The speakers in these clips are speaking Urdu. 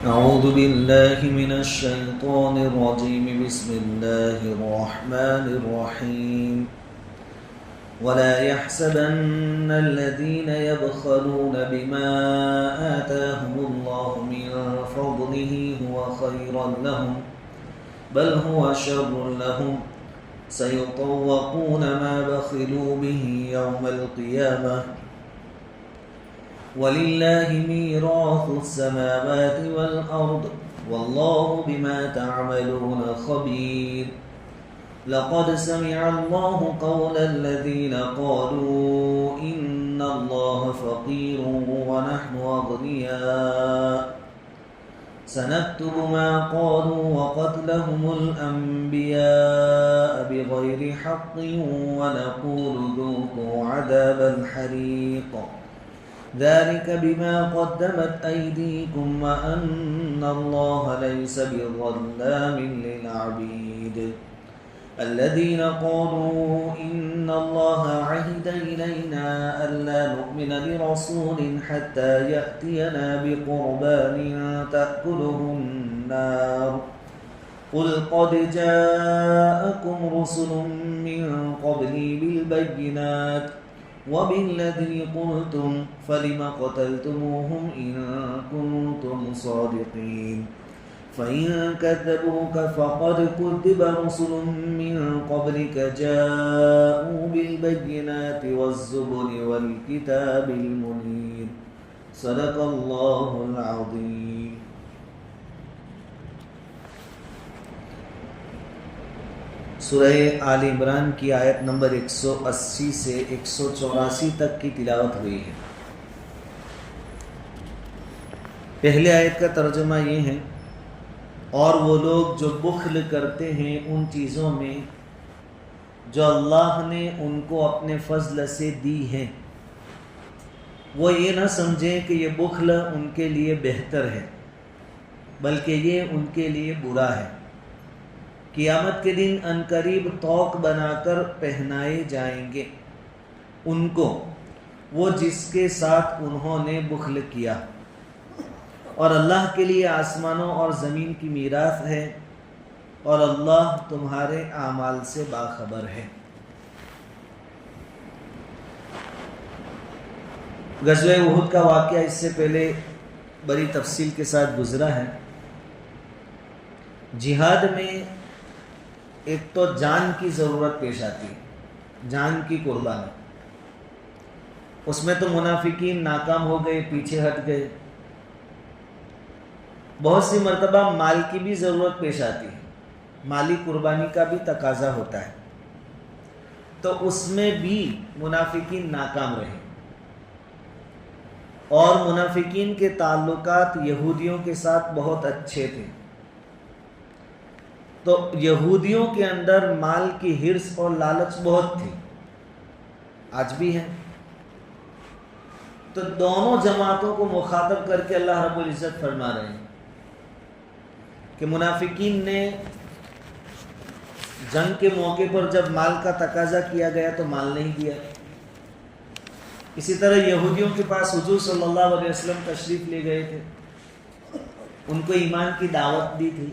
أعوذ بالله من الشيطان الرجيم. بسم الله الرحمن الرحيم. ولا يحسبن الذين يبخلون بما آتاهم الله من فضله هو خيرا لهم بل هو شر لهم سيطوقون ما بخلوا به يوم القيامة وَلِلَّهِ مِيرَاثُ السَّمَاوَاتِ وَالْأَرْضِ وَاللَّهُ بِمَا تَعْمَلُونَ خَبِيرٌ. لَقَدْ سَمِعَ اللَّهُ قَوْلَ الَّذِينَ قَالُوا إِنَّ اللَّهَ فَقِيرٌ وَنَحْنُ أَغْنِيَاءُ سَنَكْتُبُ مَا قَالُوا وَقَتْلَهُمُ الْأَنْبِيَاءَ بِغَيْرِ حَقٍّ وَنَقُولُ ذُوقُوا عَذَابَ الْحَرِيقِ ذلك بما قدمت أيديكم وأن الله ليس بظلام للعبيد. الذين قالوا إن الله عهد إلينا ألا نؤمن لرسول حتى يأتينا بقربان تأكله النار قل قد جاءكم رسل من قبلي بالبينات وبالذي قلتم فلم قتلتموهم إن كنتم صادقين فإن كذبوك فقد كذب رسل من قبلك جاءوا بالبينات والزبر والكتاب المنير. صدق الله العظيم. سورہ آل عمران کی آیت نمبر 180 سے 184 تک کی تلاوت ہوئی ہے. پہلے آیت کا ترجمہ یہ ہے: اور وہ لوگ جو بخل کرتے ہیں ان چیزوں میں جو اللہ نے ان کو اپنے فضل سے دی ہیں، وہ یہ نہ سمجھیں کہ یہ بخل ان کے لیے بہتر ہے، بلکہ یہ ان کے لیے برا ہے. قیامت کے دن عنقریب طوق بنا کر پہنائے جائیں گے ان کو وہ جس کے ساتھ انہوں نے بخل کیا، اور اللہ کے لیے آسمانوں اور زمین کی میراث ہے اور اللہ تمہارے اعمال سے باخبر ہے. غزوہ احد کا واقعہ اس سے پہلے بڑی تفصیل کے ساتھ گزرا ہے. جہاد میں ایک تو جان کی ضرورت پیش آتی ہے، جان کی قربانی. اس میں تو منافقین ناکام ہو گئے، پیچھے ہٹ گئے. بہت سی مرتبہ مال کی بھی ضرورت پیش آتی ہے، مالی قربانی کا بھی تقاضا ہوتا ہے، تو اس میں بھی منافقین ناکام رہے. اور منافقین کے تعلقات یہودیوں کے ساتھ بہت اچھے تھے، تو یہودیوں کے اندر مال کی حرص اور لالچ بہت تھی، آج بھی ہے. تو دونوں جماعتوں کو مخاطب کر کے اللہ رب العزت فرما رہے ہیں کہ منافقین نے جنگ کے موقع پر جب مال کا تقاضا کیا گیا تو مال نہیں دیا. اسی طرح یہودیوں کے پاس حضور صلی اللہ علیہ وسلم تشریف لے گئے تھے، ان کو ایمان کی دعوت دی تھی،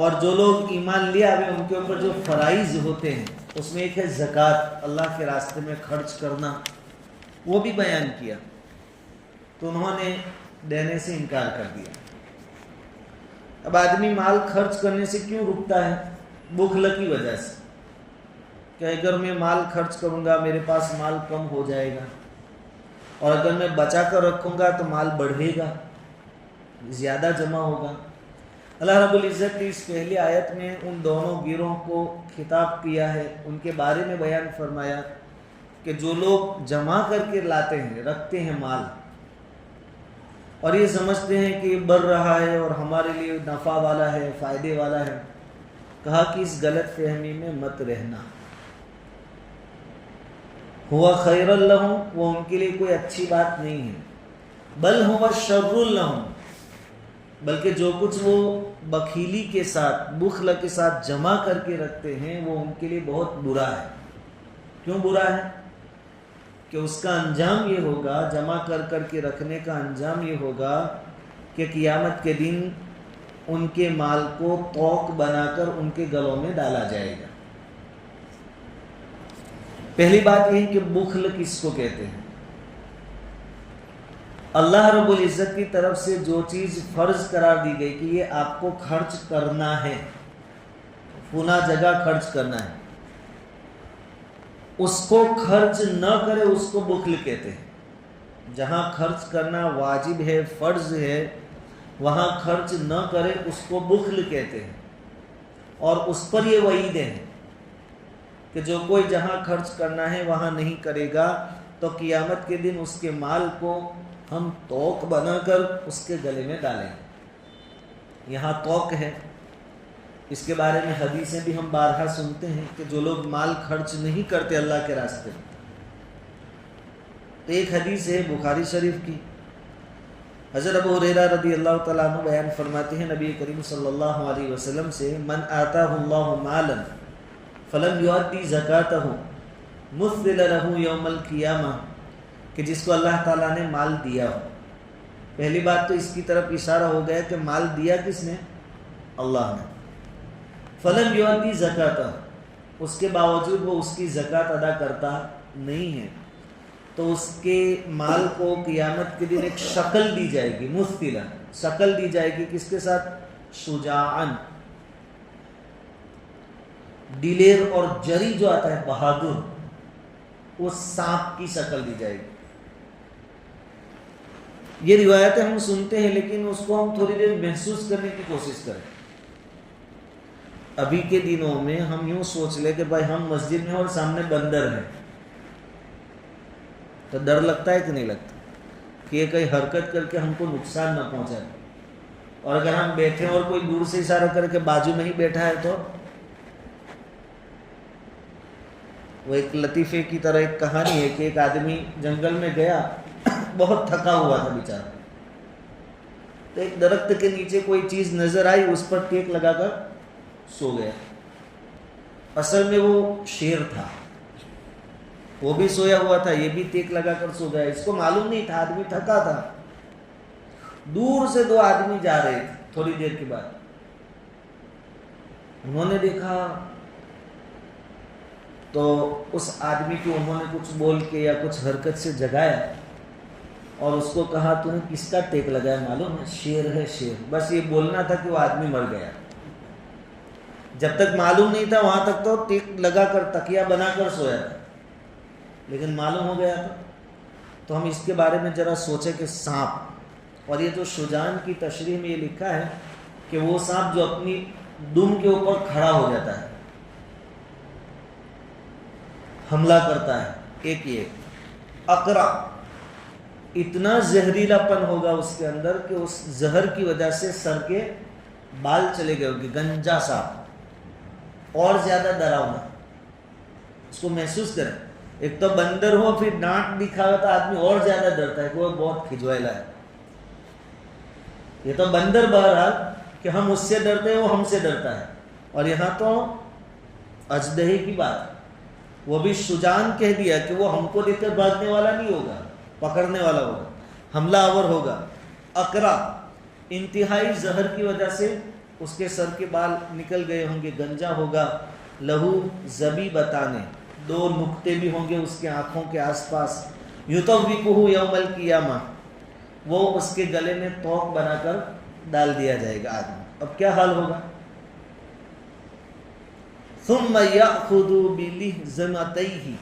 اور جو لوگ ایمان لے آئے ان کے اوپر جو فرائض ہوتے ہیں اس میں ایک ہے زکوٰۃ، اللہ کے راستے میں خرچ کرنا، وہ بھی بیان کیا، تو انہوں نے دینے سے انکار کر دیا. اب آدمی مال خرچ کرنے سے کیوں رکتا ہے؟ بخل کی وجہ سے، کہ اگر میں مال خرچ کروں گا میرے پاس مال کم ہو جائے گا، اور اگر میں بچا کر رکھوں گا تو مال بڑھے گا، زیادہ جمع ہوگا. اللہ رب العزت نے اس پہلی آیت میں ان دونوں گروہوں کو خطاب کیا ہے، ان کے بارے میں بیان فرمایا کہ جو لوگ جمع کر کے لاتے ہیں، رکھتے ہیں مال، اور یہ سمجھتے ہیں کہ یہ بڑھ رہا ہے اور ہمارے لیے نفع والا ہے، فائدے والا ہے، کہا کہ اس غلط فہمی میں مت رہنا. ہوا خیر لہم، وہ ان کے لیے کوئی اچھی بات نہیں ہے، بل ہوا شر لہم، بلکہ جو کچھ وہ بخیلی کے ساتھ، بخل کے ساتھ جمع کر کے رکھتے ہیں وہ ان کے لیے بہت برا ہے. کیوں برا ہے؟ کہ اس کا انجام یہ ہوگا، جمع کر کر کے رکھنے کا انجام یہ ہوگا کہ قیامت کے دن ان کے مال کو طوق بنا کر ان کے گلوں میں ڈالا جائے گا۔ پہلی بات یہ کہ بخل کس کو کہتے ہیں؟ اللہ رب العزت کی طرف سے جو چیز فرض قرار دی گئی کہ یہ آپ کو خرچ کرنا ہے، فلاں جگہ خرچ کرنا ہے، اس کو خرچ نہ کرے اس کو بخل کہتے ہیں۔ جہاں خرچ کرنا واجب ہے، فرض ہے، وہاں خرچ نہ کرے اس کو بخل کہتے ہیں، اور اس پر یہ وعید ہے کہ جو کوئی جہاں خرچ کرنا ہے وہاں نہیں کرے گا تو قیامت کے دن اس کے مال کو ہم طوق بنا کر اس کے گلے میں ڈالیں گے۔ یہاں طوق ہے، اس کے بارے میں حدیثیں بھی ہم بارہا سنتے ہیں کہ جو لوگ مال خرچ نہیں کرتے اللہ کے راستے میں، تو ایک حدیث ہے بخاری شریف کی، حضرت ابو ہریرہ رضی اللہ تعالیٰ عنہ بیان فرماتے ہیں نبی کریم صلی اللہ علیہ وسلم سے، من آتاہ اللہ مالا فلم یؤدی زکاتہ مثل لہ یوم القیامہ، کہ جس کو اللہ تعالیٰ نے مال دیا ہو۔ پہلی بات تو اس کی طرف اشارہ ہو گیا کہ مال دیا کس نے؟ اللہ نے۔ فلم یؤدی زکاتہ، اس کے باوجود وہ اس کی زکوٰۃ ادا کرتا نہیں ہے، تو اس کے مال کو قیامت کے دن ایک شکل دی جائے گی، مثلا شکل دی جائے گی، کس کے ساتھ؟ شجاعن، دلیر اور جری جو آتا ہے بہادر، اس سانپ کی شکل دی جائے گی۔ یہ روایتیں ہم سنتے ہیں لیکن اس کو ہم تھوڑی دیر محسوس کرنے کی کوشش کریں۔ ابھی کے دنوں میں ہم یوں سوچ لیں کہ بھائی ہم مسجد میں اور سامنے بندر ہیں، تو ڈر لگتا ہے کہ نہیں لگتا کہ یہ کئی حرکت کر کے ہم کو نقصان نہ پہنچائے، اور اگر ہم بیٹھے اور کوئی دور سے اشارہ کر کے بازو میں ہی بیٹھا ہے تو وہ ایک لطیفے کی طرح ایک کہانی ہے کہ ایک آدمی جنگل میں گیا، بہت تھکا ہوا تھا بیچارہ، تو ایک درخت کے نیچے کوئی چیز نظر آئی، اس پر ٹیک لگا کر سو گیا۔ اصل میں وہ شیر تھا، وہ بھی سویا ہوا تھا، یہ بھی ٹیک لگا کر سو گیا، اس کو معلوم نہیں تھا، آدمی تھکا تھا۔ دور سے دو آدمی جا رہے تھے، تھوڑی دیر کے بعد انہوں نے دیکھا تو اس آدمی کو انہوں نے کچھ بول کے یا کچھ حرکت سے جگایا اور اس کو کہا تو نے کس کا ٹیک لگایا؟ معلوم ہے شیر ہے، شیر۔ بس یہ بولنا تھا کہ وہ آدمی مر گیا، جب تک معلوم نہیں تھا وہاں تک تو ٹیک لگا کر تکیہ بنا کر سویا تھا، لیکن معلوم ہو گیا تھا۔ تو ہم اس کے بارے میں ذرا سوچیں کہ سانپ، اور یہ جو شجاعن کی تشریح میں یہ لکھا ہے کہ وہ سانپ جو اپنی دم کے اوپر کھڑا ہو جاتا ہے، حملہ کرتا ہے ایک ایک۔ اقرا، اتنا زہریلا پن ہوگا اس کے اندر کہ اس زہر کی وجہ سے سر کے بال چلے گئے ہوگے، گنجا سانپ، اور زیادہ ڈراؤنا۔ اس کو محسوس کریں، ایک تو بندر ہو پھر ڈانٹ دکھاوے تو آدمی اور زیادہ ڈرتا ہے کہ وہ بہت کھجوائلا ہے۔ یہ تو بندر بہرحال کہ ہم اس سے ڈرتے ہیں، وہ ہم سے ڈرتا ہے، اور یہاں تو اژدہے کی بات، وہ بھی شجاعن کہہ دیا کہ وہ ہم کو دیکھ کر بھاگنے والا نہیں ہوگا، پکڑنے والا ہوگا، حملہ آور ہوگا۔ اقرا، انتہائی زہر کی وجہ سے اس کے سر کے بال نکل گئے ہوں گے، گنجا ہوگا۔ لہو زبی بتانے، دو نقطے بھی ہوں گے اس کے آنکھوں کے آس پاس۔ یطوقہ یوم القیامہ، وہ اس کے گلے میں طوق بنا کر ڈال دیا جائے گا آدمی۔ اب کیا حال ہوگا؟ ثم یأخذ بلحظمتیہ،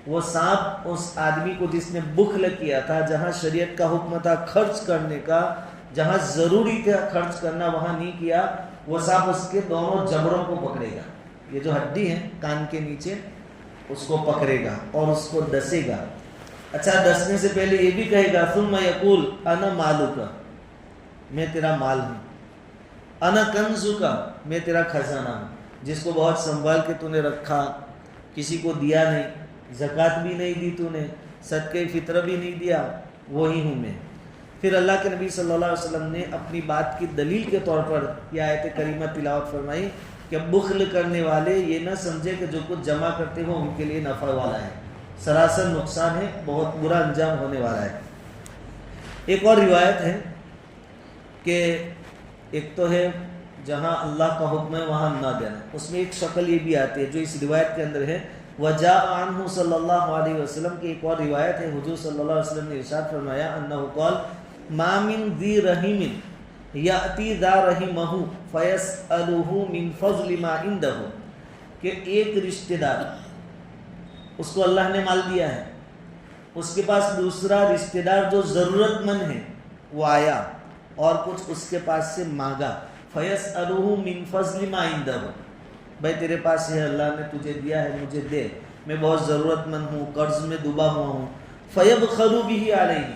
وہ سانپ اس آدمی کو جس نے بخل کیا تھا، جہاں شریعت کا حکم تھا خرچ کرنے کا، جہاں ضروری تھا خرچ کرنا وہاں نہیں کیا، وہ سانپ اس کے دونوں جبڑوں کو پکڑے گا، یہ جو ہڈی ہے کان کے نیچے، اس کو پکڑے گا اور اس کو ڈسے گا۔ اچھا، ڈسنے سے پہلے یہ بھی کہے گا ثم یقول انا مالک، میں تیرا مال ہوں، انا کنزک، میں تیرا خزانہ ہوں، جس کو بہت سنبھال کے تو نے رکھا، کسی کو دیا نہیں، زکوٰۃ بھی نہیں دی تو نے، صدقہ فطر بھی نہیں دیا، وہی ہوں میں۔ پھر اللہ کے نبی صلی اللہ علیہ وسلم نے اپنی بات کی دلیل کے طور پر یہ آیت کریمہ تلاوت فرمائی کہ بخل کرنے والے یہ نہ سمجھے کہ جو کچھ جمع کرتے ہو ان کے لیے نفع والا ہے، سراسر نقصان ہے، بہت برا انجام ہونے والا ہے۔ ایک اور روایت ہے کہ ایک تو ہے جہاں اللہ کا حکم ہے وہاں نہ دینا، اس میں ایک شکل یہ بھی آتی ہے جو اس روایت کے اندر ہے، وجاء عنہ صلی اللہ علیہ وسلم کی ایک اور روایت ہے، حضور صلی اللہ علیہ وسلم نے ارشاد فرمایا انہ قال ما من ذی رحیم یأتی ذا رحمہ فیسألہ من فضل ما عندہ، کہ ایک رشتہ دار، اس کو اللہ نے مال دیا ہے، اس کے پاس دوسرا رشتہ دار جو ضرورت مند ہے وہ آیا اور کچھ اس کے پاس سے مانگا، فیسألہ من فضل ما عندہ، بھائی تیرے پاس ہے، اللہ نے تجھے دیا ہے، مجھے دے، میں بہت ضرورت مند ہوں، قرض میں ڈوبا ہوا ہوں، فیبخل بہ علیہ،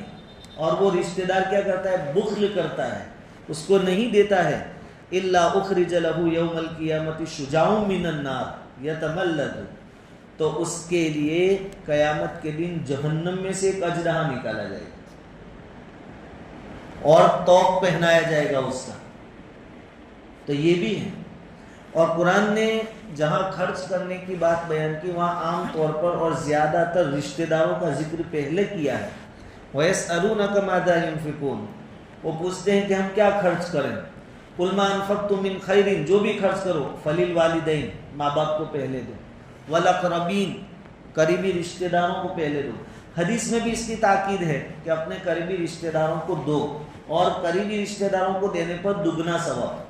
اور وہ رشتہ دار کیا کرتا ہے؟ بخل کرتا ہے، اس کو نہیں دیتا ہے، الا اخرج لہ یوم القیامۃ شجاع من النار یتملد، تو اس کے لیے قیامت کے دن جہنم میں سے ایک اژدہا نکالا جائے گا اور توق پہنایا جائے گا اس کا۔ تو یہ بھی ہے، اور قرآن نے جہاں خرچ کرنے کی بات بیان کی وہاں عام طور پر اور زیادہ تر رشتہ داروں کا ذکر پہلے کیا ہے۔ وَيَسْأَلُونَكَ مَاذَا يُنْفِقُونَ، وہ پوچھتے ہیں کہ ہم کیا خرچ کریں، قُلْ مَا أَنفَقْتُم مِّن خَيْرٍ، جو بھی خرچ کرو، فَلِلْوَالِدَيْنِ، ماں باپ کو پہلے دو، وَالْأَقْرَبِينَ، قریبی رشتہ داروں کو پہلے دو۔ حدیث میں بھی اس کی تاکید ہے کہ اپنے قریبی رشتہ داروں کو دو، اور قریبی رشتہ داروں کو دینے پر دگنا ثواب،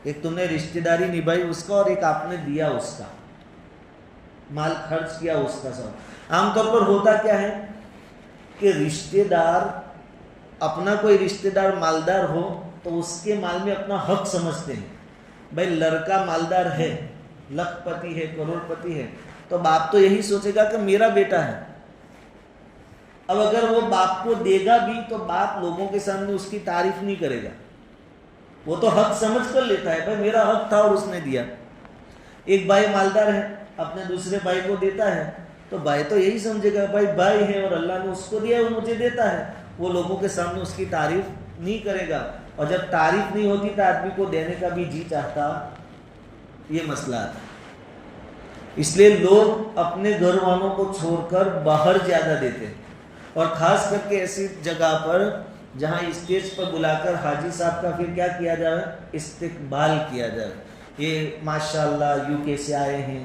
ایک تم نے رشتہ داری نبھائی اس کا، اور ایک آپ نے دیا اس کا، مال خرچ کیا اس کا ثواب۔ عام طور پر ہوتا کیا ہے کہ رشتہ دار، اپنا کوئی رشتہ دار مالدار ہو تو اس کے مال میں اپنا حق سمجھتے ہیں، بھائی لڑکا مالدار ہے، لکھ پتی ہے، کروڑ پتی ہے، تو باپ تو یہی سوچے گا کہ میرا بیٹا ہے۔ اب اگر وہ باپ کو دے گا بھی تو باپ لوگوں کے سامنے اس کی تعریف نہیں کرے گا، وہ تو حق سمجھ کر لیتا ہے، بھائی میرا حق تھا اور اس نے دیا۔ ایک بھائی مالدار ہے، اپنے دوسرے بھائی کو دیتا ہے، تو بھائی تو یہی سمجھے گا بھائی بھائی ہے اور اللہ نے اس کو دیا، وہ مجھے دیتا ہے، وہ لوگوں کے سامنے اس کی تعریف نہیں کرے گا، اور جب تعریف نہیں ہوتی تو آدمی کو دینے کا بھی جی چاہتا، یہ مسئلہ آتا ہے۔ اس لیے لوگ اپنے گھر والوں کو چھوڑ کر باہر زیادہ دیتے ہیں، اور خاص کر کے ایسی جگہ پر جہاں اسٹیج پر بلا کر حاجی صاحب کا پھر کیا کیا جائے؟ استقبال کیا جائے، یہ ماشاءاللہ UK سے آئے ہیں،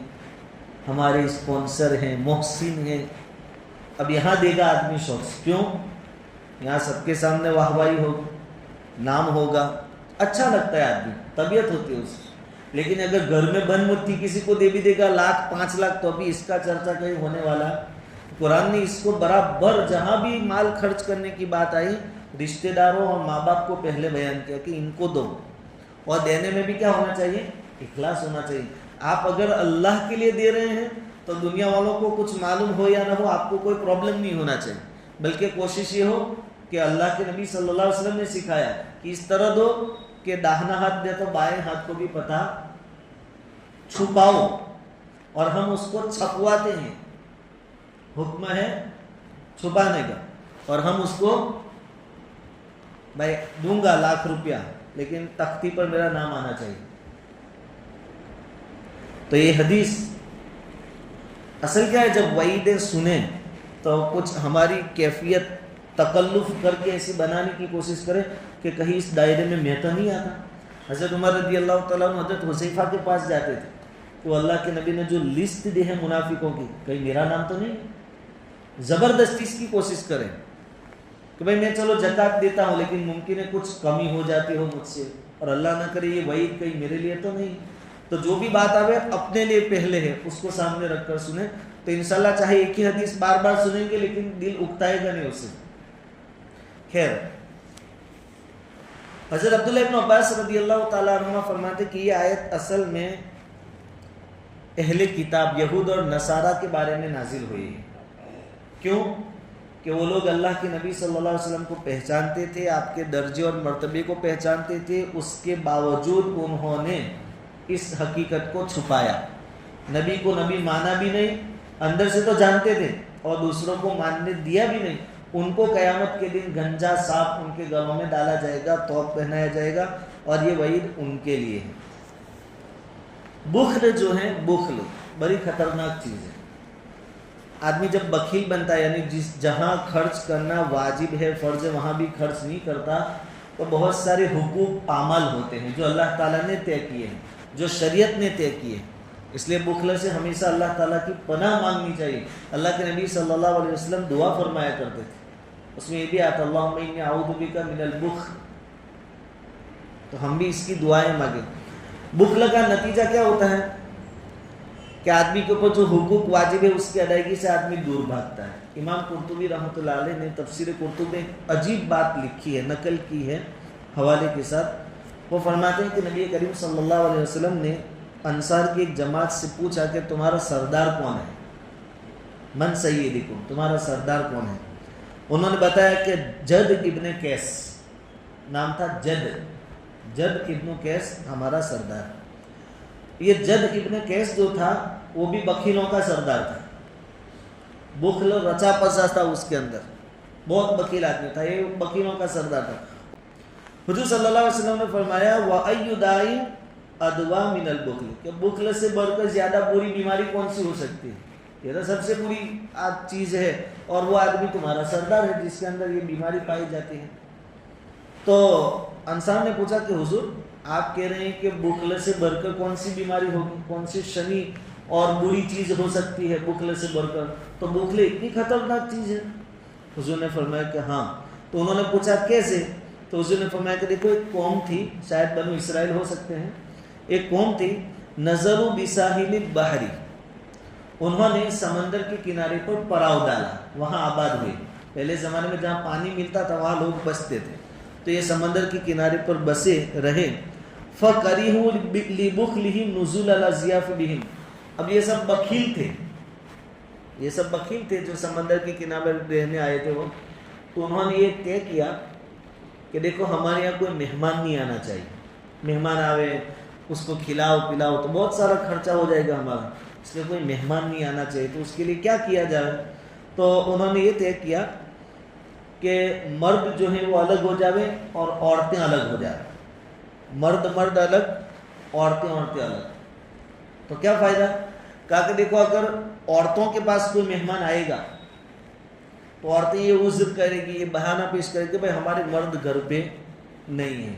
ہمارے اسپانسر ہیں، محسن ہیں، اب یہاں دے گا آدمی شخص، کیوں؟ یہاں سب کے سامنے واہوائی ہوگی، نام ہوگا، اچھا لگتا ہے، آدمی طبیعت ہوتی ہے اس کی۔ لیکن اگر گھر میں بن مٹھی کسی کو دے بھی دے گا 1,00,000 5,00,000 تو ابھی اس کا چرچا کہیں ہونے والا۔ قرآن نے اس کو برابر جہاں بھی مال خرچ کرنے کی بات آئی رشتہ داروں اور ماں باپ کو پہلے بیان کیا کہ ان کو دو، اور دینے میں بھی کیا ہونا چاہیے؟ اخلاص ہونا چاہیے۔ آپ اگر اللہ کے لیے دے رہے ہیں تو دنیا والوں کو کچھ معلوم ہو یا نہ ہو آپ کو کوئی پرابلم نہیں ہونا چاہیے، بلکہ کوشش یہ ہو کہ اللہ کے نبی صلی اللہ علیہ وسلم نے سکھایا کہ اس طرح دو کہ داہنا ہاتھ دے تو بائیں ہاتھ کو بھی پتہ چھپاؤ، اور ہم اس کو چھپواتے ہیں، حکم ہے چھپانے کا، اور ہم اس کو بھائی دوں گا 1,00,000 روپیہ لیکن تختی پر میرا نام آنا چاہیے۔ تو یہ حدیث اصل کیا ہے، جب وعیدیں سنیں تو کچھ ہماری کیفیت تکلف کر کے ایسی بنانے کی کوشش کریں کہ کہیں اس دائرے میں میں تو نہیں آتا۔ حضرت عمر رضی اللہ تعالیٰ عنہ حضرت حذیفہ کے پاس جاتے تھے، تو اللہ کے نبی نے جو لسٹ دی ہے منافقوں کی، کہیں میرا نام تو نہیں، زبردستی اس کی کوشش کریں کہ بھائی میں چلو زکوٰۃ دیتا ہوں لیکن ممکن ہے کچھ کمی ہو جاتی ہو مجھ سے، اور اللہ نہ کرے یہ وعید کہیں میرے لیے تو نہیں، تو جو بھی بات آوے اپنے لیے پہلے ہے اس کو سامنے رکھ کر سنیں، تو انشاءاللہ چاہے ایک ہی حدیث بار بار سنیں گے لیکن دل اکتائے گا نہیں اسے۔ خیر، حضرت عبداللہ ابن عباس رضی اللہ تعالیٰ عنہ فرماتے کہ یہ آیت اصل میں اہل کتاب یہود اور نصارہ کے بارے میں نازل ہوئی ہے۔ کیوں؟ کہ وہ لوگ اللہ کے نبی صلی اللہ علیہ وسلم کو پہچانتے تھے، آپ کے درجے اور مرتبے کو پہچانتے تھے، اس کے باوجود انہوں نے اس حقیقت کو چھپایا، نبی کو نبی مانا بھی نہیں، اندر سے تو جانتے تھے اور دوسروں کو ماننے دیا بھی نہیں۔ ان کو قیامت کے دن گنجا سانپ ان کے گلوں میں ڈالا جائے گا، توق پہنایا جائے گا، اور یہ وعید ان کے لیے ہے۔ بخل جو ہے، بخل بڑی خطرناک چیز ہے۔ آدمی جب بخیل بنتا ہے، یعنی جہاں خرچ کرنا واجب ہے، فرض ہے، وہاں بھی خرچ نہیں کرتا، تو بہت سارے حقوق پامال ہوتے ہیں جو اللہ تعالیٰ نے طے کیے ہیں، جو شریعت نے طے کیے ہیں. اس لیے بخل سے ہمیشہ اللہ تعالیٰ کی پناہ مانگنی چاہیے. اللہ کے نبی صلی اللہ علیہ وسلم دعا فرمایا کرتے تھے، اس میں یہ بھی آتا اللہم انی اعوذ بک من البخل. تو ہم بھی اس کی دعائیں مانگیں. بخل کا نتیجہ کیا ہوتا ہے کہ آدمی کے اوپر جو حقوق واجب ہے اس کی ادائیگی سے آدمی دور بھاگتا ہے. امام قرطبی رحمۃ اللہ علیہ نے تفسیر قرطبی میں عجیب بات لکھی ہے، نقل کی ہے حوالے کے ساتھ. وہ فرماتے ہیں کہ نبی کریم صلی اللہ علیہ وسلم نے انصار کی ایک جماعت سے پوچھا کہ تمہارا سردار کون ہے؟ من سیدکم، تمہارا سردار کون ہے؟ انہوں نے بتایا کہ جد ابن قیس، نام تھا جد ابن قیس ہمارا سردار. یہ جد ابن قیس جو تھا وہ بھی بخیلوں کا سردار تھا. بخل رچا پسا تھا اس کے اندر، بہت بخیل آدمی تھا، یہ بخیلوں کا سردار تھا. حضور صلی اللہ علیہ وسلم نے فرمایا وَأَيُّ دَاءٍ أَدْوَىٰ مِنَ الْبُخْلِ، کہ بخل سے بڑھ کر زیادہ بری بیماری کون سی ہو سکتی ہے؟ یہ تو سب سے بری چیز ہے، اور وہ آدمی تمہارا سردار ہے جس کے اندر یہ بیماری پائی جاتی ہے. تو انصار نے پوچھا کہ حضور آپ کہہ رہے ہیں کہ بخل سے بڑھ کر کون سی بیماری ہوگی، کون سی شنی اور بری چیز ہو سکتی ہے بخل سے بڑھ کر؟ تو بخل اتنی خطرناک چیز ہے؟ حضور نے فرمایا کہ ہاں. تو انہوں نے پوچھا کیسے؟ تو حضور نے فرمایا کہ دیکھو ایک قوم تھی، شاید بنو اسرائیل ہو سکتے ہیں، ایک قوم تھی نظروا بساحل البحر، انہوں نے سمندر کے کنارے پر پڑاؤ ڈالا، وہاں آباد ہوئے. پہلے زمانے میں جہاں پانی ملتا تھا وہاں لوگ بستے تھے، تو یہ سمندر کے کنارے پر بسے رہے. فَقَرِهُ لِبُخْلِهِمْ نُزُولَ الْأَضْيَافِ بِهِمْ، اب یہ سب بخیل تھے جو سمندر کے کنارے رہنے آئے تھے وہ. تو انہوں نے یہ طے کیا کہ دیکھو ہمارے یہاں کوئی مہمان نہیں آنا چاہیے، مہمان آوے اس کو کھلاؤ پلاؤ تو بہت سارا خرچہ ہو جائے گا ہمارا، اس لیے کوئی مہمان نہیں آنا چاہیے. تو اس کے لیے کیا کیا جائے؟ تو انہوں نے یہ طے کیا کہ مرد جو ہیں وہ الگ ہو جاوے اور عورتیں الگ ہو جائیں. مرد الگ، عورتیں الگ. تو کیا فائدہ؟ کہا کہ دیکھو اگر عورتوں کے پاس کوئی مہمان آئے گا تو عورتیں یہ عذر کرے گی، یہ بہانہ پیش کرے گی کہ بھائی ہمارے مرد گھر پہ نہیں ہیں.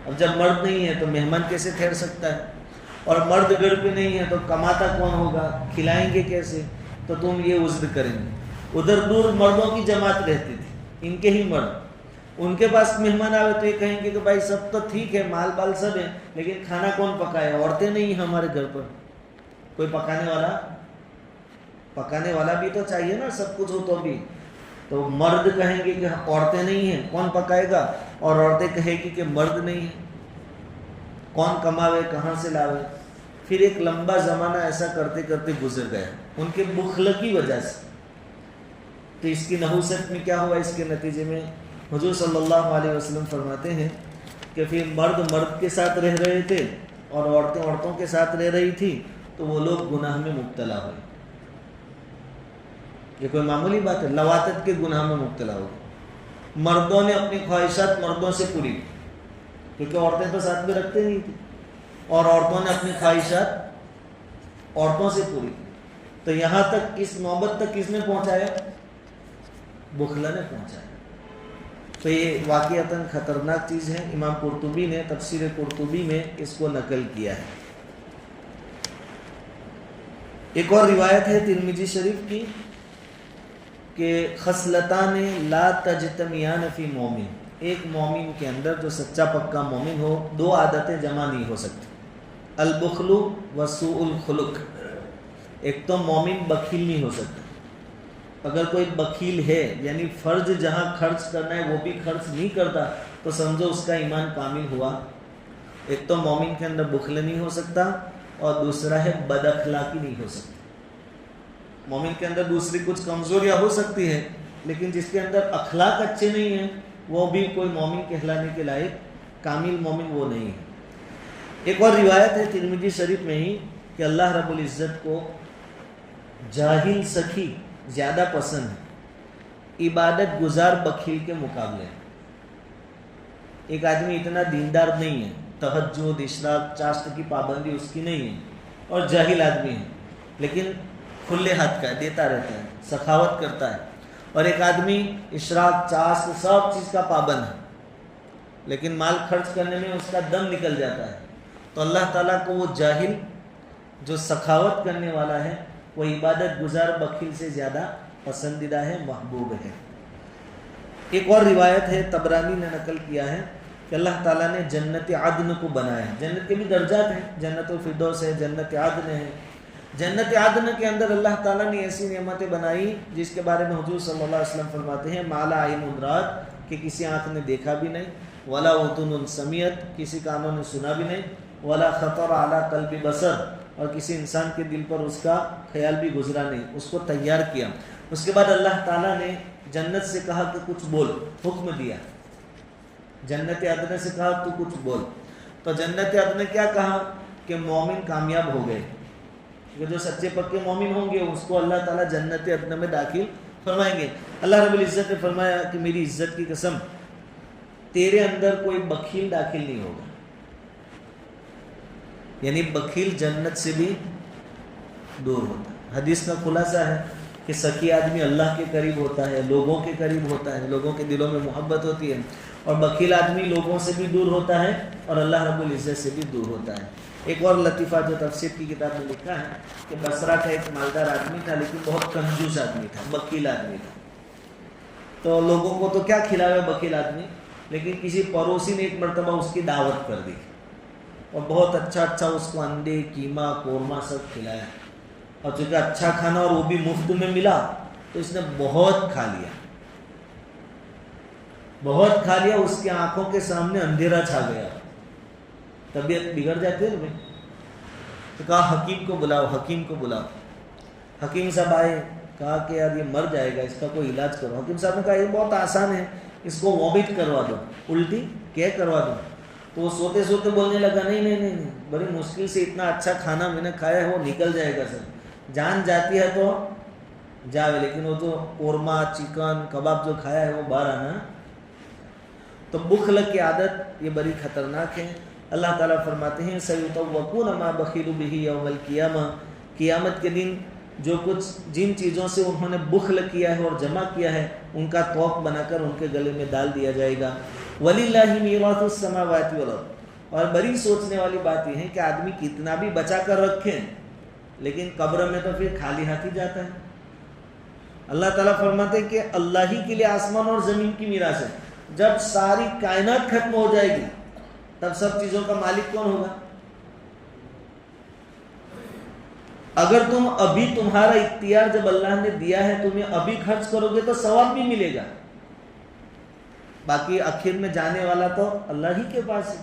اب جب مرد نہیں ہے تو مہمان کیسے ٹھہر سکتا ہے؟ اور مرد گھر پہ نہیں ہے تو کماتا کون ہوگا، کھلائیں گے کیسے؟ تو تم یہ عذر کریں گے. ادھر دور مردوں کی جماعت رہتی تھی، ان کے ہی مرد، ان کے پاس مہمان آئے تو یہ کہیں گے کہ بھائی سب تو ٹھیک ہے، مال بال سب ہے، لیکن کھانا کون پکائے؟ عورتیں نہیں ہیں ہمارے گھر پر، کوئی پکانے والا بھی تو چاہیے نا، سب کچھ ہو تو بھی. تو مرد کہیں گے کہ عورتیں نہیں ہیں، کون پکائے گا؟ اور عورتیں کہیں گی کہ مرد نہیں ہیں، کون کماوے، کہاں سے لاوے؟ پھر ایک لمبا زمانہ ایسا کرتے کرتے گزر گیا ان کے بخل کی وجہ سے. تو اس کی نحوست میں کیا ہوا؟ اس کے نتیجے میں حضور صلی اللہ علیہ وسلم فرماتے ہیں کہ پھر مرد کے ساتھ رہ رہے تھے اور عورتوں کے ساتھ رہ رہی تھی، تو وہ لوگ گناہ میں مبتلا ہوئے. یہ کوئی معمولی بات ہے؟ لواطت کے گناہ میں مبتلا ہو گئے. مردوں نے اپنی خواہشات مردوں سے پوری، کیونکہ عورتیں تو ساتھ میں رکھتے نہیں تھی، اور عورتوں نے اپنی خواہشات عورتوں سے پوری. تو یہاں تک اس نوبت تک کس نے پہنچایا؟ بخلا نے پہنچایا. تو یہ واقعتاً خطرناک چیز ہے. امام قرطبی نے تفسیر قرطبی میں اس کو نقل کیا ہے. ایک اور روایت ہے ترمذی شریف کی کہ خصلتان لا تجتمعان فی مومن، ایک مومن کے اندر جو سچا پکا مومن ہو، دو عادتیں جمع نہیں ہو سکتی، البخل و سوء الخلق. ایک تو مومن بخیل نہیں ہو سکتا. اگر کوئی بخیل ہے یعنی فرض جہاں خرچ کرنا ہے وہ بھی خرچ نہیں کرتا تو سمجھو اس کا ایمان کامل ہوا. ایک تو مومن کے اندر بخل نہیں ہو سکتا، اور دوسرا ہے بد اخلاقی نہیں ہو سکتی. مومن کے اندر دوسری کچھ کمزوریاں ہو سکتی ہیں، لیکن جس کے اندر اخلاق اچھے نہیں ہیں وہ بھی کوئی مومن کہلانے کے لائق کامل مومن وہ نہیں ہے. ایک اور روایت ہے ترمذی شریف میں ہی کہ اللہ رب العزت کو جاہل سخی زیادہ پسند ہے عبادت گزار بخیل کے مقابلے. ایک آدمی اتنا دیندار نہیں ہے، تہجد اشراق چاشت کی پابندی اس کی نہیں ہے، اور جاہل آدمی ہے لیکن کھلے ہاتھ کا ہے، دیتا رہتا ہے، سخاوت کرتا ہے. اور ایک آدمی اشراق چاشت سب چیز کا پابند ہے لیکن مال خرچ کرنے میں اس کا دم نکل جاتا ہے. تو اللہ تعالیٰ کو وہ جاہل جو سخاوت کرنے والا ہے وہ عبادت گزار بخیل سے زیادہ پسندیدہ ہے، محبوب ہے. ایک اور روایت ہے، طبرانی نے نقل کیا ہے کہ اللہ تعالیٰ نے جنت عدن کو بنایا ہے. جنت کے بھی درجات ہیں، جنت الفردوس ہے، جنت عدن ہے. جنت عدن کے اندر اللہ تعالیٰ نے ایسی نعمتیں بنائی جس کے بارے میں حضور صلی اللہ علیہ وسلم فرماتے ہیں مالا عین رات، کہ کسی آنکھ نے دیکھا بھی نہیں، ولا اذن سمیعت، کسی کانوں نے سنا بھی نہیں، ولا خطر علی قلب بصر، اور کسی انسان کے دل پر اس کا خیال بھی گزرا نہیں. اس کو تیار کیا. اس کے بعد اللہ تعالیٰ نے جنت سے کہا کہ کچھ بول، حکم دیا. جنت عدن سے کہا تو کچھ بول. تو جنت عدن نے کیا کہا کہ مومن کامیاب ہو گئے، کہ جو سچے پکے مومن ہوں گے اس کو اللہ تعالیٰ جنت عدن میں داخل فرمائیں گے. اللہ رب العزت نے فرمایا کہ میری عزت کی قسم، تیرے اندر کوئی بخیل داخل نہیں ہوگا. یعنی بخیل جنت سے بھی دور ہوتا ہے. حدیث کا خلاصہ ہے کہ سخی آدمی اللہ کے قریب ہوتا ہے، لوگوں کے قریب ہوتا ہے، لوگوں کے دلوں میں محبت ہوتی ہے، اور بخیل آدمی لوگوں سے بھی دور ہوتا ہے اور اللہ رب العزت سے بھی دور ہوتا ہے. ایک اور لطیفہ جو تفسیر کی کتاب میں لکھا ہے کہ بصرہ کا ایک مالدار آدمی تھا لیکن بہت کنجوس آدمی تھا، بخیل آدمی تھا. تو لوگوں کو تو کیا کھلاوے بخیل آدمی، لیکن کسی پڑوسی نے ایک مرتبہ اس کی دعوت کر دی اور بہت اچھا اس کو انڈے، قیمہ، قورمہ سب کھلایا. اور چونکہ اچھا کھانا اور وہ بھی مفت میں ملا تو اس نے بہت کھا لیا. اس کی آنکھوں کے سامنے اندھیرا چھا گیا، طبیعت بگڑ جاتی ہے نا. تو کہا حکیم کو بلاؤ. حکیم صاحب آئے، کہا کہ یار یہ مر جائے گا، اس کا کوئی علاج کرو. حکیم صاحب نے کہا یہ بہت آسان ہے، اس کو وامٹ کروا دو، الٹی کیا کروا دو. تو وہ سوتے سوتے بولنے لگا نہیں، بڑی مشکل سے اتنا اچھا کھانا میں نے کھایا ہے، وہ نکل جائے گا سر. جان جاتی ہے تو جاوے، لیکن وہ جو قورمہ، چکن، کباب جو کھایا ہے وہ باہر آنا. تو بخل کی عادت یہ بڑی خطرناک ہے. اللہ تعالیٰ فرماتے ہیں سَيُطَوَّقُونَ مَا بَخِلُوا بِهِ يَوْمَ الْقِيَامَةِ، قیامت کے دن جو کچھ جن چیزوں سے انہوں نے بخل کیا ہے اور جمع کیا ہے ان کا توق بنا کر ان کے گلے میں ڈال دیا جائے گا. وَلِلَّهِ مِيرَاثُ السَّمَاوَاتِ وَالْأَرْضِ، اور بڑی سوچنے والی بات یہ ہے کہ آدمی کتنا بھی بچا کر رکھے لیکن قبر میں تو پھر خالی ہاتھ ہی جاتا ہے. اللہ تعالیٰ فرماتے ہیں کہ اللہ ہی کے لیے آسمان اور زمین کی میراث ہے. جب ساری کائنات ختم ہو جائے گی تب سب چیزوں کا مالک کون ہوگا؟ اگر تم ابھی، تمہارا اختیار جب اللہ نے دیا ہے تمہیں ابھی خرچ کرو گے تو ثواب بھی ملے گا، باقی آخر میں جانے والا تو اللہ ہی کے پاس ہے.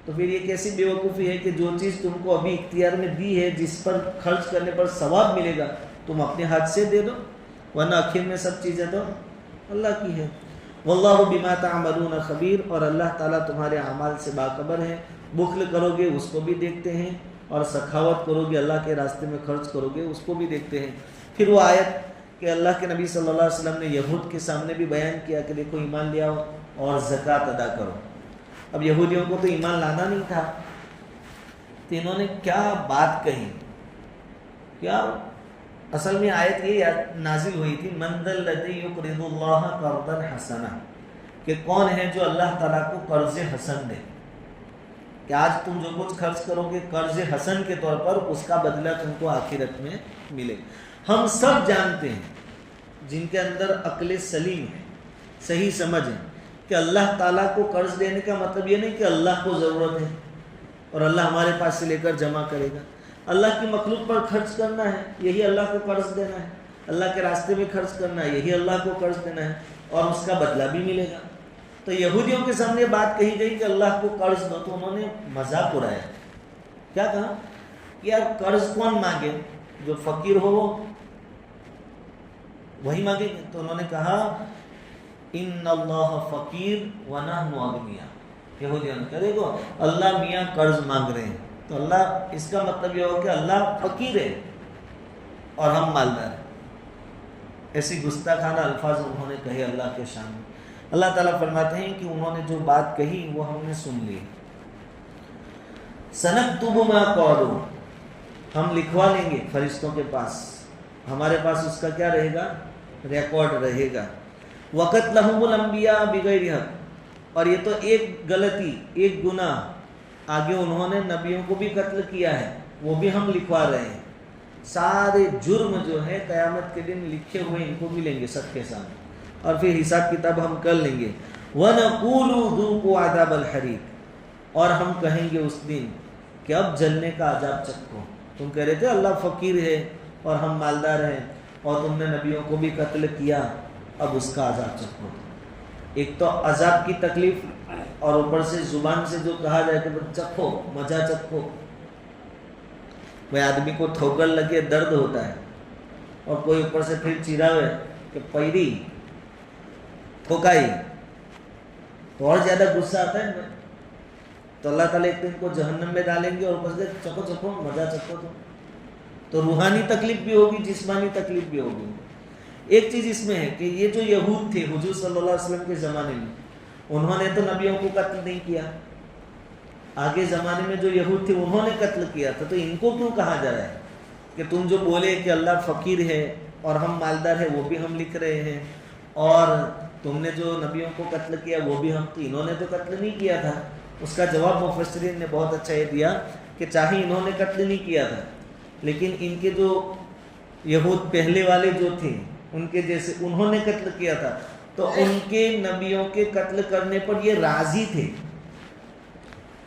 تو پھر یہ کیسی بیوقوفی ہے کہ جو چیز تم کو ابھی اختیار میں دی ہے، جس پر خرچ کرنے پر ثواب ملے گا، تم اپنے ہاتھ سے دے دو، ورنہ آخر میں سب چیزیں تو اللہ کی ہے. واللہ بما تعملون خبیر، اور اللہ تعالیٰ تمہارے اعمال سے باخبر ہے. بخل کرو گے اس کو بھی دیکھتے ہیں، اور سخاوت کرو گے، اللہ کے راستے میں خرچ کرو گے، اس کو بھی دیکھتے ہیں. پھر وہ آیت کہ اللہ کے نبی صلی اللہ علیہ وسلم نے یہود کے سامنے بھی بیان کیا کہ دیکھو ایمان لے آؤ اور زکوٰۃ ادا کرو. اب یہودیوں کو تو ایمان لانا نہیں تھا، تو انہوں نے کیا بات کہی. کیا اصل میں آیت یہ نازل ہوئی تھی من ذا الذی یقرض اللہ قرضا حسنا، کہ کون ہے جو اللہ تعالیٰ کو قرض حسن دے، کہ آج تم جو کچھ خرچ کرو گے قرض حسن کے طور پر، اس کا بدلہ تم کو آخرت میں ملے. ہم سب جانتے ہیں جن کے اندر عقل سلیم ہے، صحیح سمجھ ہے، کہ اللہ تعالیٰ کو قرض دینے کا مطلب یہ نہیں کہ اللہ کو ضرورت ہے اور اللہ ہمارے پاس سے لے کر جمع کرے گا. اللہ کی مخلوق پر خرچ کرنا ہے، یہی اللہ کو قرض دینا ہے. اللہ کے راستے میں خرچ کرنا ہے، یہی اللہ کو قرض دینا ہے، اور اس کا بدلہ بھی ملے گا. تو یہودیوں کے سامنے بات کہی گئی کہ اللہ کو قرض دو، تو انہوں نے مذاق اڑایا. کیا کہا کہ یار قرض کون مانگے، جو فقیر ہو وہی مانگے. تو انہوں نے کہا ان اللہ فقیر ونحن اغنیاء. یہودیوں نے کہا دیکھو اللہ میاں قرض مانگ رہے ہیں، تو اللہ، اس کا مطلب یہ ہو کہ اللہ فقیر ہے اور ہم مالدار ہیں. ایسی گستاخانہ الفاظ انہوں نے کہے اللہ کے شان میں. اللہ تعالیٰ فرماتے ہیں کہ انہوں نے جو بات کہی وہ ہم نے سن لی. سنکتب ما قالوا، ہم لکھوا لیں گے فرشتوں کے پاس، ہمارے پاس اس کا کیا رہے گا، ریکارڈ رہے گا. وقتلہم الانبیاء بغیر حق، اور یہ تو ایک غلطی، ایک گناہ، آگے انہوں نے نبیوں کو بھی قتل کیا ہے، وہ بھی ہم لکھوا رہے ہیں۔ سارے جرم جو ہے قیامت کے دن لکھے ہوئے ان کو بھی لیں گے سب کے سامنے، اور پھر حساب کتاب ہم کر لیں گے۔ وَنَقُولُ ذُوقُوا عَذَابَ الْحَرِيقِ، اور ہم کہیں گے اس دن کہ اب جلنے کا عذاب چکھو۔ تم کہہ رہے تھے اللہ فقیر ہے اور ہم مالدار ہیں، اور تم نے نبیوں کو بھی قتل کیا، اب اس کا عذاب چکھو۔ ایک تو عذاب کی تکلیف، اور اوپر سے زبان سے جو کہا جائے کہ چکھو، مزہ چکھو۔ وہ آدمی کو ٹھوکر لگے درد ہوتا ہے، اور کوئی اوپر سے پھر چیراوے کہ پیری ٹھوکائی، تو اور زیادہ غصہ آتا ہے۔ تو اللہ تعالیٰ ایک دن کو جہنم میں ڈالیں گے، اور اوپر سے چکھو چکھو، مزہ چکھو۔ تو روحانی تکلیف بھی ہوگی، جسمانی تکلیف بھی ہوگی۔ ایک چیز اس میں ہے کہ یہ جو یہود تھے حضور صلی اللہ علیہ وسلم کے زمانے میں، انہوں نے تو نبیوں کو قتل نہیں کیا، آگے زمانے میں جو یہود تھے انہوں نے قتل کیا تھا۔ تو ان کو کیوں کہا جا رہا ہے کہ تم جو بولے کہ اللہ فقیر ہے اور ہم مالدار ہے، وہ بھی ہم لکھ رہے ہیں، اور تم نے جو نبیوں کو قتل کیا وہ بھی ہم، تو انہوں نے تو قتل نہیں کیا تھا۔ اس کا جواب مفسرین نے بہت اچھا یہ دیا کہ چاہے انہوں نے قتل نہیں کیا تھا، لیکن ان کے جو یہود پہلے والے جو تھے ان کے جیسے انہوں نے قتل کیا تھا، تو ان کے نبیوں کے قتل کرنے پر یہ راضی تھے۔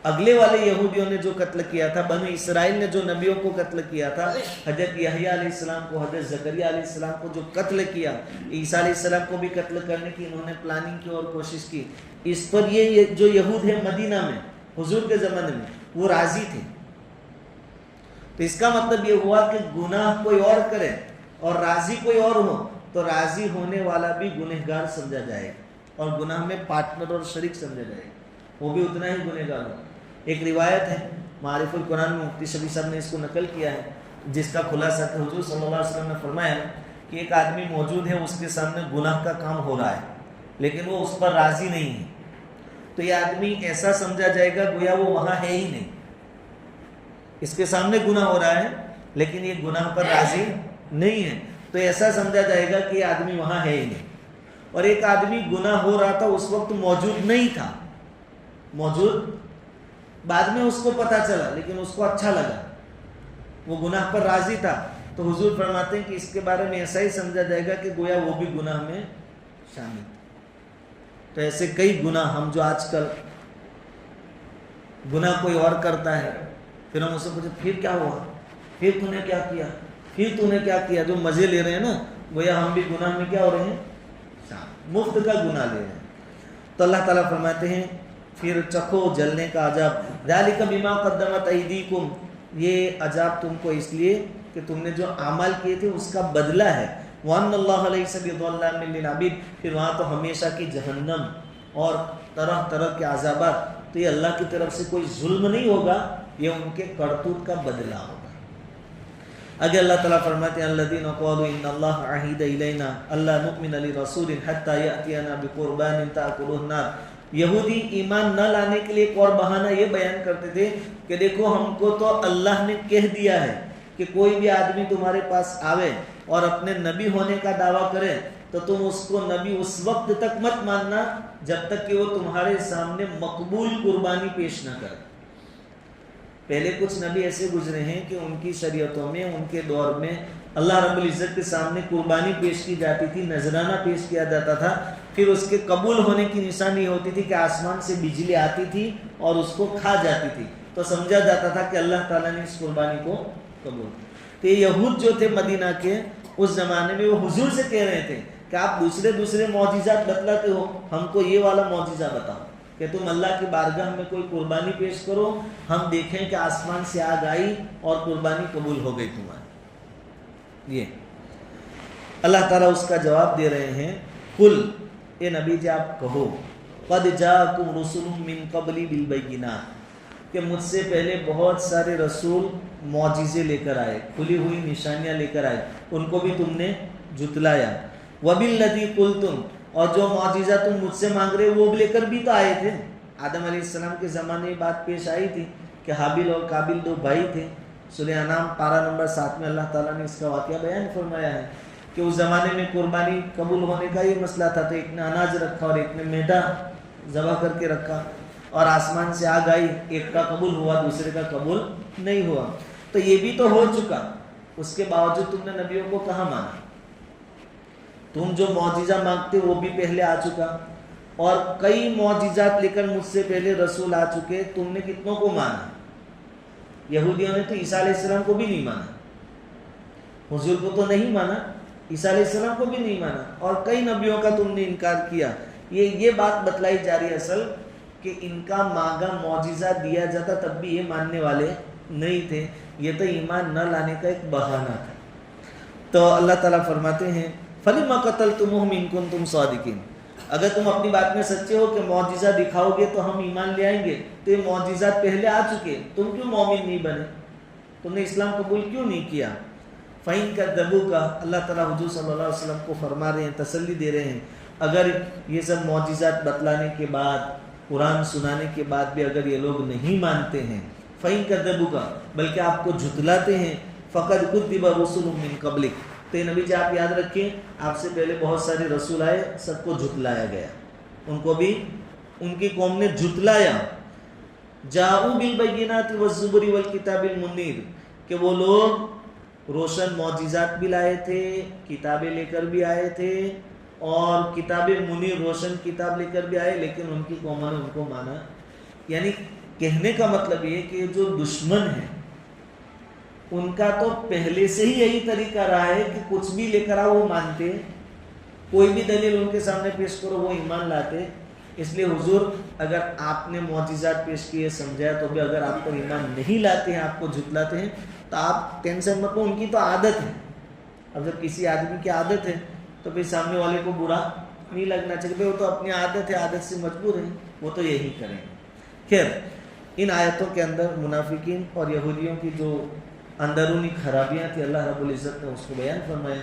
اگلے والے یہودیوں نے جو قتل کیا تھا، بنو اسرائیل نے جو نبیوں کو قتل کیا تھا، حضرت یحییٰ علیہ السلام کو، حضرت زکریا علیہ السلام کو جو قتل کیا، عیسیٰ علیہ السلام کو بھی قتل کرنے کی انہوں نے پلاننگ کی اور کوشش کی، اس پر یہ جو یہود ہے مدینہ میں حضور کے زمانے میں وہ راضی تھے۔ تو اس کا مطلب یہ ہوا کہ گناہ کوئی اور کرے اور راضی کوئی اور ہو، تو راضی ہونے والا بھی گنہگار سمجھا جائے گا، اور گناہ میں پارٹنر اور شریک سمجھا جائے گا، وہ بھی اتنا ہی گنہگار ہو۔ ایک روایت ہے معارف القرآن میں، مفتی شفیع صاحب نے اس کو نقل کیا ہے، جس کا خلاصہ حضور صلی اللہ علیہ وسلم نے فرمایا کہ ایک آدمی موجود ہے، اس کے سامنے گناہ کا کام ہو رہا ہے لیکن وہ اس پر راضی نہیں ہے، تو یہ آدمی ایسا سمجھا جائے گا گویا وہ وہاں ہے ہی نہیں۔ اس کے سامنے گناہ ہو رہا ہے لیکن یہ گناہ پر راضی نہیں ہے، تو ایسا سمجھا جائے گا کہ یہ آدمی وہاں ہے ہی نہیں۔ اور ایک آدمی گناہ ہو رہا تھا، اس وقت موجود نہیں تھا، موجود بعد میں اس کو پتہ چلا لیکن اس کو اچھا لگا، وہ گناہ پر راضی تھا، تو حضور فرماتے ہیں کہ اس کے بارے میں ایسا ہی سمجھا جائے گا کہ گویا وہ بھی گناہ میں شامل۔ تو ایسے کئی گناہ ہم جو آج کل گناہ کوئی اور کرتا ہے، پھر ہم اسے پوچھیں پھر کیا ہوا، پھر تو نے کیا کیا، پھر تو نے کیا کیا، جو مزے لے رہے ہیں نا گویا ہم بھی گناہ میں کیا ہو رہے ہیں، مفت کا گناہ لے رہے ہیں۔ تو اللہ تعالیٰ فرماتے ہیں پھر چکھو جلنے کا عذاب، ذالک بما قدمت ایدیکم، یہ عذاب تم کو اس لیے کہ تم نے جو اعمال کیے تھے اس کا بدلہ ہے، وَأَنَّ اللَّهَ لَيْسَ بِظَلَّامٍ لِّلْعَبِيدِ، پھر وہاں تو ہمیشہ کی جہنم اور طرح طرح کے عذابات، تو یہ اللہ کی طرف سے کوئی ظلم نہیں ہوگا، یہ ان کے کرتوت کا بدلہ ہوگا۔ اگر اللہ تعالیٰ فرماتے ہیں الذین قالوا ان اللہ عہد الینا اللہ نؤمن لرسول حتی یأتینا بقربان تأکلہ النار، یہودی ایمان نہ لانے کے لیے ایک اور بہانہ یہ بیان کرتے تھے کہ دیکھو ہم کو تو اللہ نے کہہ دیا ہے کہ کوئی بھی آدمی تمہارے پاس آوے اور اپنے نبی ہونے کا دعویٰ کرے تو تم اس کو نبی اس وقت تک مت ماننا جب تک کہ وہ تمہارے سامنے مقبول قربانی پیش نہ کرے۔ پہلے کچھ نبی ایسے گزرے ہیں کہ ان کی شریعتوں میں، ان کے دور میں اللہ رب العزت کے سامنے قربانی پیش کی جاتی تھی، نذرانہ پیش کیا جاتا تھا، پھر اس کے قبول ہونے کی نشانی یہ ہوتی تھی کہ آسمان سے بجلی آتی تھی اور اس کو کھا جاتی تھی، تو سمجھا جاتا تھا کہ اللہ تعالیٰ نے اس قربانی کو قبول۔ تو یہ یہود جو تھے مدینہ کے اس زمانے میں، وہ حضور سے کہہ رہے تھے کہ آپ دوسرے معجزات بتلاتے ہو، ہم کو یہ والا معجزہ بتاؤ کہ تم اللہ کی بارگاہ میں کوئی قربانی پیش کرو، ہم دیکھیں کہ آسمان سے آگ آئی اور قربانی قبول ہو گئی تمہاری۔ یہ اللہ تعالیٰ اس کا جواب دے رہے ہیں، قل، اے نبی جی آپ کہو، قد جاءکم رسل من قبلی بالبینات، کہ مجھ سے پہلے بہت سارے رسول معجزے لے کر آئے، کھلی ہوئی نشانیاں لے کر آئے، ان کو بھی تم نے جھٹلایا۔ وبالذی قلتم، اور جو معجزہ تم مجھ سے مانگ رہے وہ لے کر بھی تو آئے تھے، آدم علیہ السلام کے زمانے میں بات پیش آئی تھی کہ حابیل اور قابیل دو بھائی تھے۔ سورہ انعام پارہ نمبر 7 میں اللہ تعالیٰ نے اس کا واقعہ بیان فرمایا ہے کہ اس زمانے میں قربانی قبول ہونے کا یہ مسئلہ تھا، تو ایک نے اناج رکھا اور ایک نے میدا ذبح کر کے رکھا اور آسمان سے آگ آئی, ایک کا قبول ہوا دوسرے کا قبول نہیں ہوا. تو یہ بھی تو ہو چکا, اس کے باوجود تم نے نبیوں کو کہاں مانا؟ تم جو معجزہ مانگتے وہ بھی پہلے آ چکا, اور کئی معجزات لے کر مجھ سے پہلے رسول آ چکے, تم نے کتنوں کو مانا؟ یہودیوں نے تو عیسیٰ علیہ السلام کو بھی نہیں مانا, حضور کو تو نہیں مانا, عیسیٰ علیہ السلام کو بھی نہیں مانا, اور کئی نبیوں کا تم نے انکار کیا. یہ بات بتلائی جا رہی ہے اصل کہ ان کا مانگا معجزہ دیا جاتا تب بھی یہ ماننے والے نہیں تھے, یہ تو ایمان نہ لانے کا ایک بہانہ تھا. تو اللہ تعالیٰ فرماتے ہیں فَلِمَا قَتَلْتُمُوهُمْ إِن كُنتُمْ صَادِقِينَ, اگر تم اپنی بات میں سچے ہو کہ معجزہ دکھاؤ گے تو ہم ایمان لے آئیں گے, تو یہ معجزات پہلے آ چکے, تم کیوں مومن نہیں بنے, تم نے اسلام قبول کیوں نہیں کیا؟ فَإِن كَذَّبُوكَ, اللہ تعالیٰ حضور صلی اللہ علیہ وسلم کو فرما رہے ہیں, تسلی دے رہے ہیں, اگر یہ سب معجزات بتلانے کے بعد, قرآن سنانے کے بعد بھی اگر یہ لوگ نہیں مانتے ہیں, فَإِن كَذَّبُوكَ, بلکہ آپ کو جھٹلاتے ہیں, فَقَدْ كُذِّبَ رُسُلٌ مِّن قَبْلِكَ, تو نبی جی آپ یاد رکھیں آپ سے پہلے بہت سارے رسول آئے, سب کو جھٹلایا گیا, ان کو بھی ان کی قوم نے جھٹلایا. جاءوا بالبینات والزبر والکتاب المنیر, کہ وہ لوگ روشن معجزات بھی لائے تھے, کتابیں لے کر بھی آئے تھے, اور کتاب منیر روشن کتاب لے کر بھی آئے, لیکن ان کی قوم نے ان کو مانا. یعنی کہنے کا مطلب یہ کہ جو دشمن ہیں ان کا تو پہلے سے ہی یہی طریقہ رہا ہے کہ کچھ بھی لے کر آؤ وہ مانتے, کوئی بھی دلیل ان کے سامنے پیش کرو وہ ایمان لاتے. اس لیے حضور اگر آپ نے معجزات پیش کیے سمجھایا تو بھی اگر آپ پر ایمان نہیں لاتے ہیں, آپ کو جھٹلاتے ہیں, تو آپ ٹینشن مت لو, ان کی تو عادت ہے. اب جب کسی آدمی کی عادت ہے تو پھر سامنے والے کو برا نہیں لگنا چاہیے, وہ تو اپنی عادت ہے, عادت سے مجبور ہے, وہ تو یہی کریں. خیر, ان آیتوں کے اندر منافقین اور یہودیوں کی جو اندرونی خرابیاں تھی اللہ رب العزت نے اس کو بیان فرمایا.